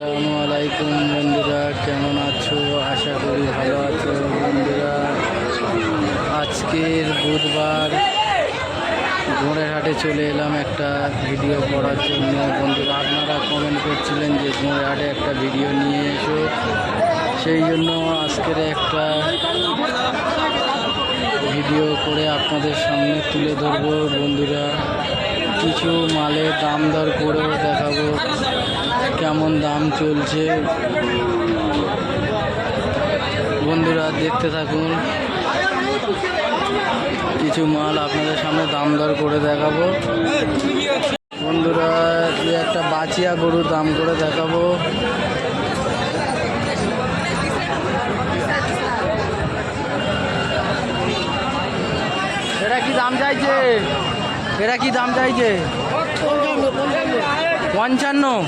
আসসালামু আলাইকুম বন্ধুরা, কেমন আছো? আশা করি ভালো আছো বন্ধুরা। আজকের বুধবার ঘোড়ের হাটে চলে এলাম একটা ভিডিও করার জন্য। বন্ধুরা, আপনারা কমেন্ট করছিলেন যে ঘোড়ের হাটে একটা ভিডিও নিয়ে এসো, সেই জন্য আজকের একটা ভিডিও করে আপনাদের সামনে তুলে ধরবো বন্ধুরা। কিছু মালের দাম দর করেও দেখাবো কেমন দাম চলছে। বন্ধুরা দেখতে থাকুন, কিছু মাল আপনাদের সামনে দাম দর করে দেখাবো। বন্ধুরা, একটা বাচিয়া গরুর দাম করে দেখাবো। এরা কি দাম চাইছে? এরা কি দাম চাইছে? 55।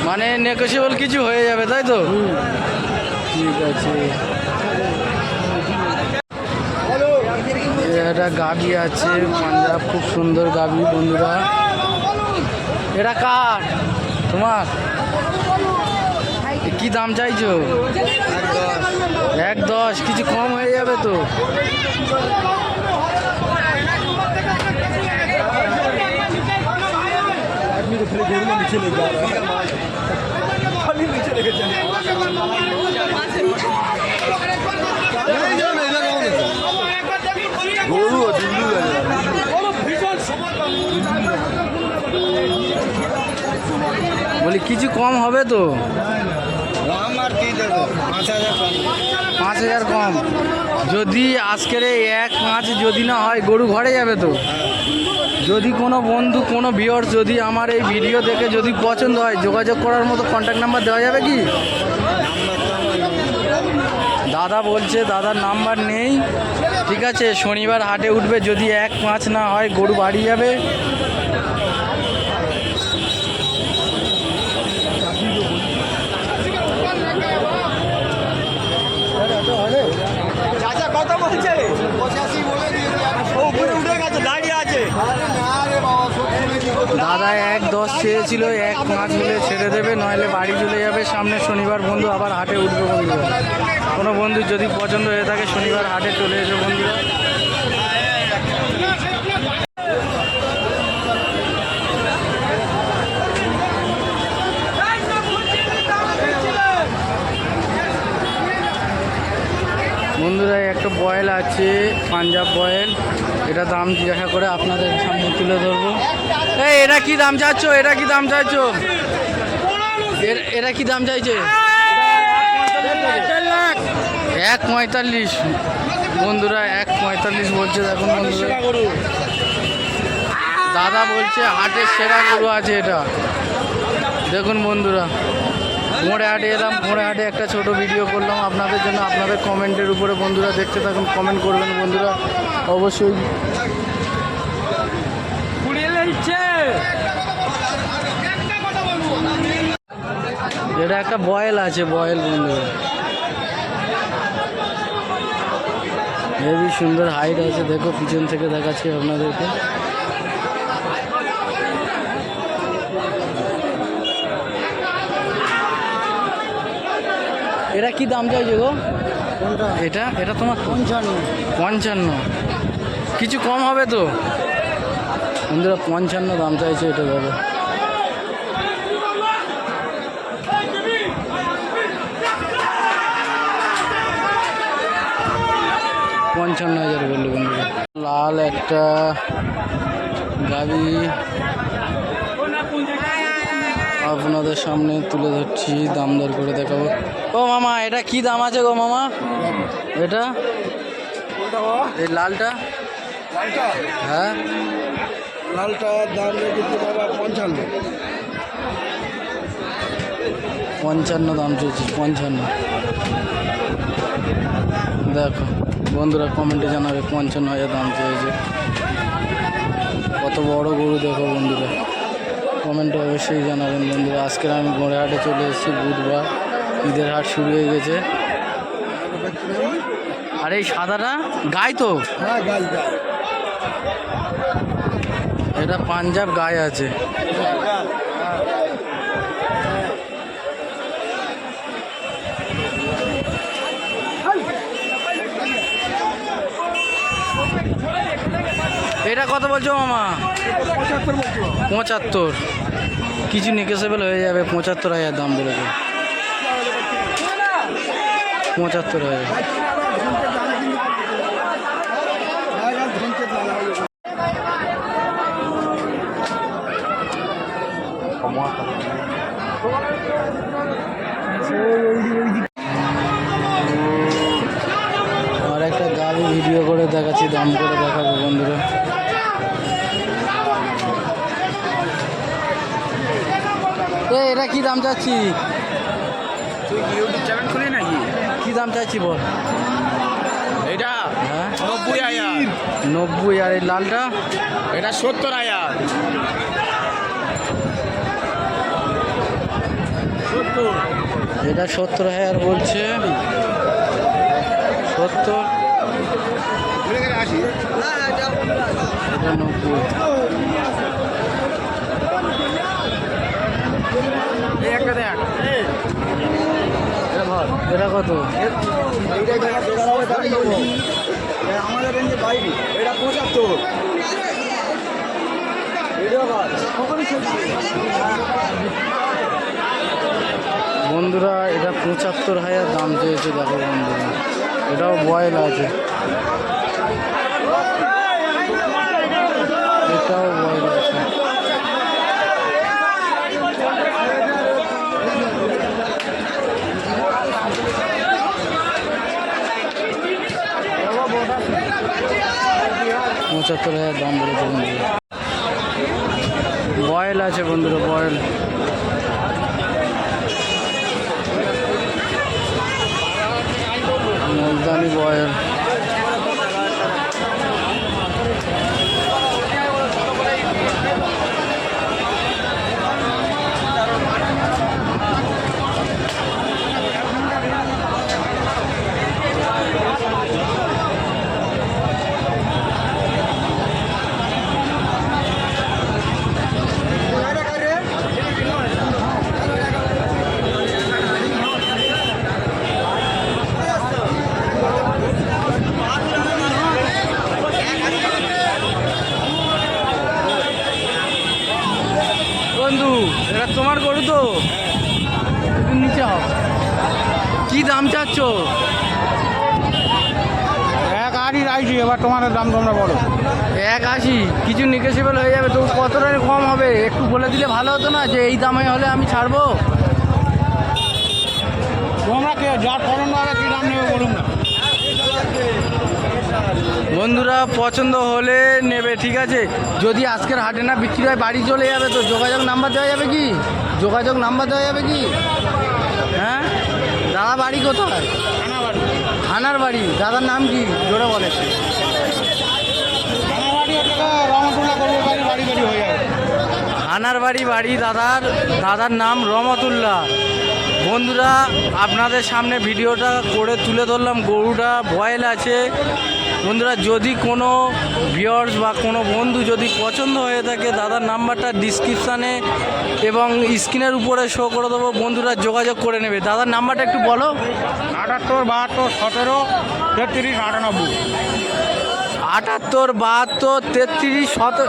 মানে নেগোশিয়েবল কিছু হয়ে যাবে, তাই তো? ঠিক আছে। একটা গাভি আছে পাঞ্জাব, খুব সুন্দর গাভি বন্ধুরা। এটা কার? তোমার? কি দাম চাইছো? 1.10। কিছু কম হয়ে যাবে তো? বলি কিছু কম হবে তো? 5,000 কম। যদি আজকের 1.5 যদি না হয়, গরু ঘরে যাবে তো? যদি কোনো বন্ধু, কোনো ভিউয়ার্স যদি আমার এই ভিডিও দেখে যদি পছন্দ হয়, যোগাযোগ করার মতো কন্ট্যাক্ট নাম্বার দেওয়া যাবে কি? দাদা বলছে দাদার নাম্বার নেই। ঠিক আছে, শনিবার হাটে উঠবে, যদি 1.5 না হয় গরু বাড়ি যাবে। কত বলছে? 85 উঠে গেছে, দাঁড়িয়ে আছে। দাদা 1.10 চেয়েছিল, 1.5 হলে ছেড়ে দেবে, নইলে বাড়ি চলে যাবে। সামনে শনিবার বন্ধু আবার হাটে উঠবে বন্ধুরা। কোনো বন্ধু যদি পছন্দ হয়ে থাকে শনিবার হাটে চলে এসো বন্ধুরা। বন্ধুরা, একটা বয়েল আছে পাঞ্জাব বয়েল, এটা দাম জিজ্ঞাসা করে আপনাদের সামনে তুলে ধরবো। এই এরা কি দাম চাচ্ছ? এরা কি দাম চাইছ? এরা কি দাম চাইছে? 1.45 বন্ধুরা, 1.45 বলছে। দেখুন বন্ধুরা, দাদা বলছে হাটের সেরা গরু আছে এটা। দেখুন বন্ধুরা, মোড়ে হাটে এলাম, মোড়ে হাটে একটা ছোট ভিডিও করলাম আপনাদের জন্য। আপনাদের কমেন্টের উপরে বন্ধুরা দেখতে থাকুন, কমেন্ট করবেন বন্ধুরা অবশ্যই। এটা একটা বয়েল আছে, বয়েল বন্ধুরা, হেবি সুন্দর হাইট আছে। দেখো পিছন থেকে দেখাচ্ছি আপনাদেরকে। এটা কি দাম চাইছে গো? এটা এটা তোমার 55। কিছু কম হবে তো বন্ধুরা? 55 দাম চাইছে এটা দাদা। $55,000 বললো বন্ধুরা। লাল একটা গাড়ি আপনাদের সামনে তুলে ধরছি, দাম দর করে দেখাবো। ও মামা, এটা কি দাম আছে গো মামা? এটা এই লালটা? হ্যাঁ, লালটার দাম রেখেছি বাবা 55। 55 দাম চলছে, 55। দেখো বন্ধুরা, কমেন্টে জানাবে 55,000 দাম চেয়েছে। কত বড় গরু দেখো বন্ধুরা। কমেন্টে অবশ্যই জানাবেন বন্ধুরা। আজকের আমি ঘোড়াহাটে চলে এসেছি, বুধবার, ঈদের হাট শুরু হয়ে গেছে। আর এই সাদাটা গাই তো? হ্যাঁ গাই গাই। এটা পাঞ্জাব গাই আছে। এটা কত বলছো মামা? 75 বলছো। 75। কিছু নেগোসিয়েবল হয়ে যাবে, 75,000 দাম বলেছে। 75,000। আর একটা গাড়ি ভিডিও করে দেখাচ্ছি, দাম করে দেখাবো বন্ধুরা। এটা কি দাম চাচ্ছি? তুই কি ইউটিউব চ্যানেল খুলি নাকি? কি দাম চাচ্ছি বল? এটা হ্যাঁ 90,000। 90। আর এই লালটা? এটা 70,000। 70। এটা 70,000 বলছে। 70। এটা 90। এই একটা দেখ। এটা কত? আমাদের রেঞ্জে বাইরে এটা 75। বন্ধুরা এটা 75,000 দাম চেয়েছে। দেখো বন্ধুরা, এটাও বয়েল আছে। এটাও বয়েল আছে। $75,000 দাম বলেছে বন্ধুরা। বয়েল আছে বন্ধুরা, বয়েল। মুলতানি বয়েল। বন্ধু এটা তোমার গরু তো? একটু নিচে হও। কি দাম চাচ্ছ? 180 রাইছি। এবার তোমাদের দাম তোমরা বলো। 180। কিছু নেগোসিয়েবল হয়ে যাবে তো? কত টাকা কম হবে একটু বলে দিলে ভালো হতো না, যে এই দামে হলে আমি ছাড়বো। তোমরা কে যার পছন্দ হবে কি দাম নেবে বলুন না। বন্ধুরা পছন্দ হলে নেবে, ঠিক আছে? যদি আজকের হাটে না বিক্রি হয় বাড়ি চলে যাবে তো যোগাযোগ নাম্বার দেওয়া যাবে কি? যোগাযোগ নাম্বার দেওয়া যাবে কি? হ্যাঁ দাদা বাড়ি কোথায়? থানার বাড়ি। দাদার নাম কি জোরে বলে? থানার বাড়ি বাড়ি দাদার নাম রহমতুল্লাহ। বন্ধুরা আপনাদের সামনে ভিডিওটা করে তুলে ধরলাম। গরুটা বয়েল আছে বন্ধুরা। যদি কোনো ভিউয়ার্স বা কোনো বন্ধু যদি পছন্দ হয়ে থাকে, দাদার নাম্বারটা ডিসক্রিপশানে এবং স্ক্রিনের উপরে শো করে দেবো। বন্ধুরা যোগাযোগ করে নেবে। দাদার নাম্বারটা একটু বলো। 78 72 17 33 98। 78 72 33 17।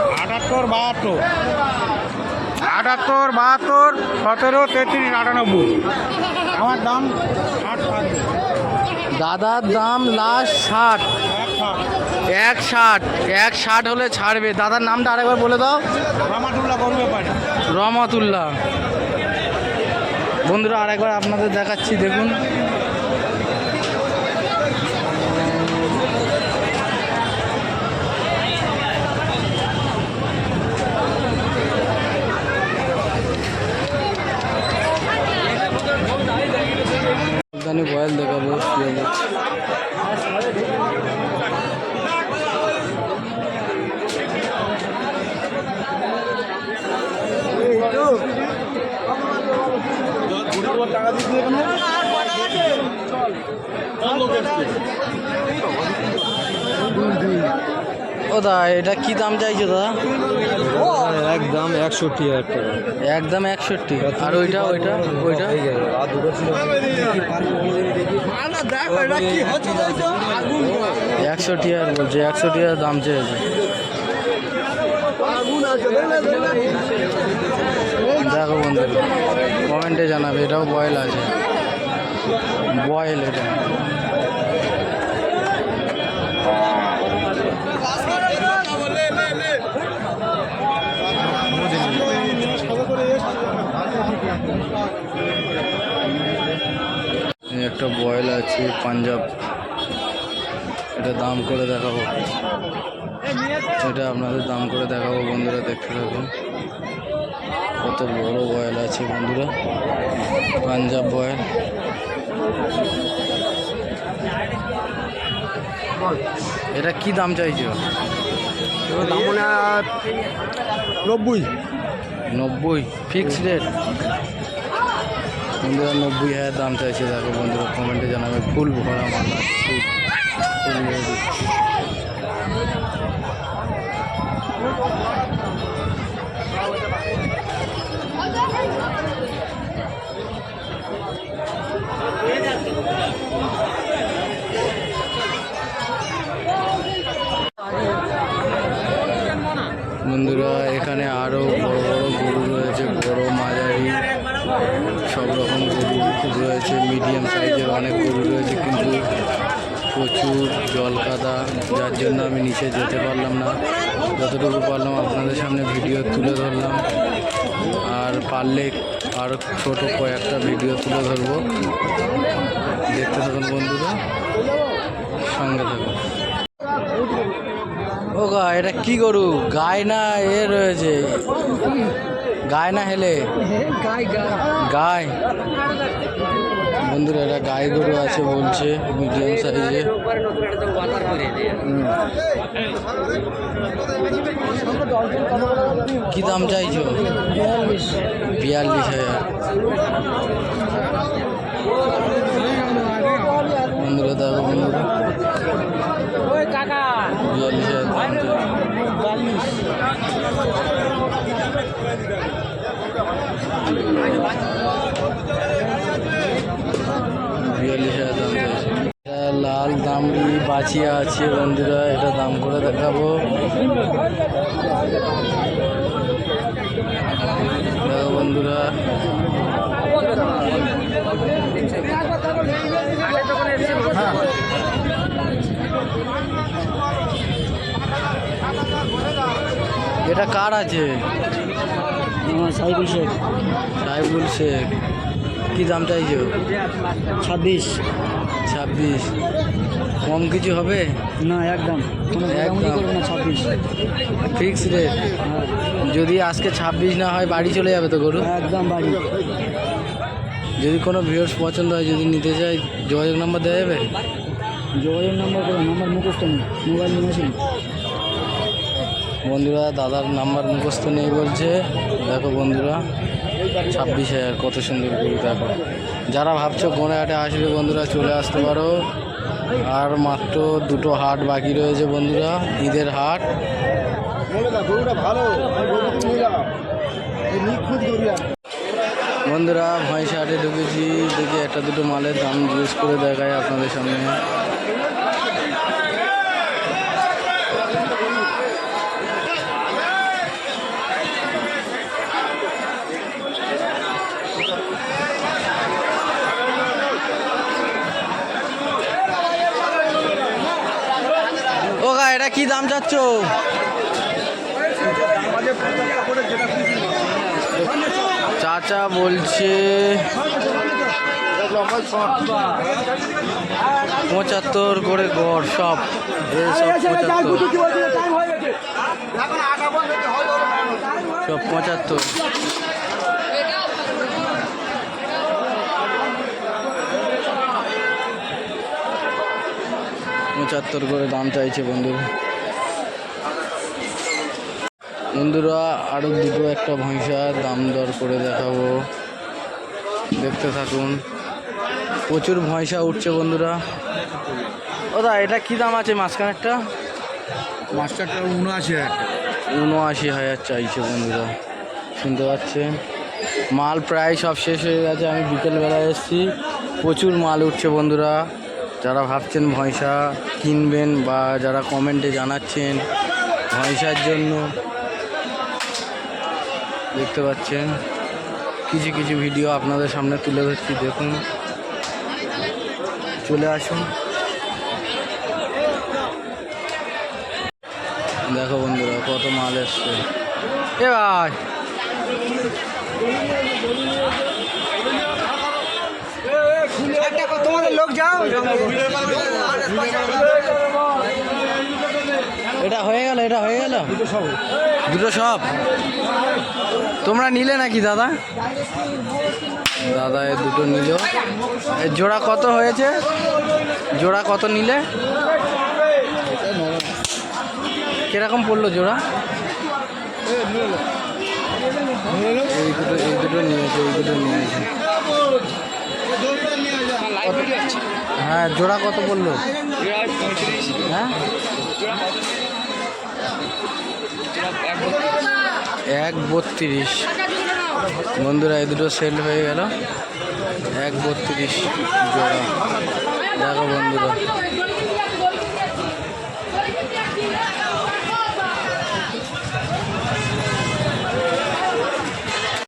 78 72 17 33 98। আমার দাম 60 থাকবে। দাদার দাম লাস্ট 60। 160 হলে ছাড়বে। দাদার নামটা আরেকবার বলে দাও। রহমাতুল্লাহ করবে পারে। রহমতুল্লাহ। বন্ধুরা আরেকবার আপনাদের দেখাচ্ছি, দেখুন। মুলতানি বয়েল দেখাবো। টাকা দিচ্ছি এখানে। ও দা এটা কি দাম চাইছো দাদা? একদম 61,000 টাকা। একদম 61। আর ওইটা ওইটা ওইটা 160 আর বলছে 160 আর দাম চেয়েছে। দেখো বন্ধু কমেন্টে জানাবে। এটাও বয়েল আছে, বয়েল এটা। একটা বয়েল আছে পাঞ্জাব, এটা দাম করে দেখাবো। এটা আপনাদের দাম করে দেখাবো বন্ধুরা, দেখতে থাকুন। কত বড় বয়েল আছে বন্ধুরা, পাঞ্জাব বয়েল। এটা কি দাম চাইছো? 90 ফিক্স রেট বন্ধুরা। 90,000 দাম চাইছে। দেখো বন্ধুরা কমেন্টে জানাবে। ফুল ভরা মাল আছে, ফুল রেডি। বন্ধুরা এখানে আরও বড় বড় গরু রয়েছে, বড় মাঝারি সব রকম গরু রয়েছে। মিডিয়াম সাইজের অনেক গরু রয়েছে, কিন্তু প্রচুর জল কাদা, যার জন্য আমি নিচে যেতে পারলাম না। যতটুকু পারলাম আপনাদের সামনে ভিডিও তুলে ধরলাম, আর পারলে আরও ছোটো কয়েকটা ভিডিও তুলে ধরবো। দেখতে থাকুন বন্ধুরা, সঙ্গে থাকুন। ও গা এটা কি গরু? গায়ে না এ রয়েছে, গায়ে না হেলে গায়ে। বন্ধুরা এটা গায়ে গরু আছে বলছে, মিডিয়াম সাইজে। কি দাম চাইছো? 42,000 বন্ধুরা। দেখো বন্ধুরা 42,000 দাম চাইছে। 42,000 দাম চাইছে। এটা লাল দামড়ি বাছিয়া আছে বন্ধুরা, এটা দাম করে দেখাবো। দেখো বন্ধুরা এটা কার আছে? সাইবুল শেখ। সাইবুল শেখ। কি দাম চাইছো? 26। কম কিছু হবে না একদম কোনো দামাদামি করবে না। 26 ফিক্স রেট। যদি আজকে 26 না হয় বাড়ি চলে যাবে তো গরু? একদম বাড়ি। যদি কোনো ভিউয়ার্স পছন্দ হয়, যদি নিতে চাই, যোগাযোগ নাম্বার দেওয়া যাবে? যোগাযোগ নাম্বার করে নাম্বার মুখস্থ নেই, মোবাইল নিয়েছিল। বন্ধুরা দাদার নাম্বার মুখস্থ নেই বলছে। দেখো বন্ধুরা 26,000 কত সুন্দর গরু। দেখো যারা ভাবছো গোড়াহাটে আসবে বন্ধুরা চলে আসতে পারো। আর মাত্র 2টো হাট বাকি রয়েছে বন্ধুরা, ঈদের হাট। বন্ধুরা ভয়সা হাটে ঢুকেছি, দেখি একটা দুটো মালের দাম জিজ্ঞেস করে দেখায় আপনাদের সামনে। ও গা এটা কি দাম চাচ্ছ? চাচা বলছে 75 করে গড়, সব 75। পঁচাত্তর করে দাম চাইছে বন্ধুরা। বন্ধুরা আরও দুটো একটা ভৈঁসার দাম দর করে দেখাবো, দেখতে থাকুন। প্রচুর ভৈঁসা উঠছে বন্ধুরা। দা এটা কি দাম আছে মাঝখানেরটা? মাস্টারটা ৭৯,০০০ ৭৯,০০০ চাইছে বন্ধুরা, শুনতে পাচ্ছেন। মাল প্রায় সব শেষ হয়ে গেছে, আমি বিকেলবেলায় এসেছি, প্রচুর মাল উঠছে বন্ধুরা। যারা ভাবছেন ভয়সা কিনবেন বা যারা কমেন্টে জানাচ্ছেন ভয়সার জন্য, দেখতে পাচ্ছেন কিছু কিছু ভিডিও আপনাদের সামনে তুলে ধরছি, দেখুন, চলে আসুন। দেখো বন্ধুরা কত মাল এসছে। এ ভাই তোমাদের লোক যাও। এটা হয়ে গেল, এটা হয়ে গেল, দুটো সব তোমরা নিলে নাকি দাদা? দাদা এ দুটো নিল। এর জোড়া কত হয়েছে? জোড়া কত নিলে? কিরকম পড়লো জোড়া? এই দুটো নিয়েছে, এই দুটো নিয়েছে। হ্যাঁ, জোড়া কত পড়লো? হ্যাঁ, ১.৩২ বন্ধুরা, এই দুটো সেল হয়ে গেল। ১.৩২ জোড়া।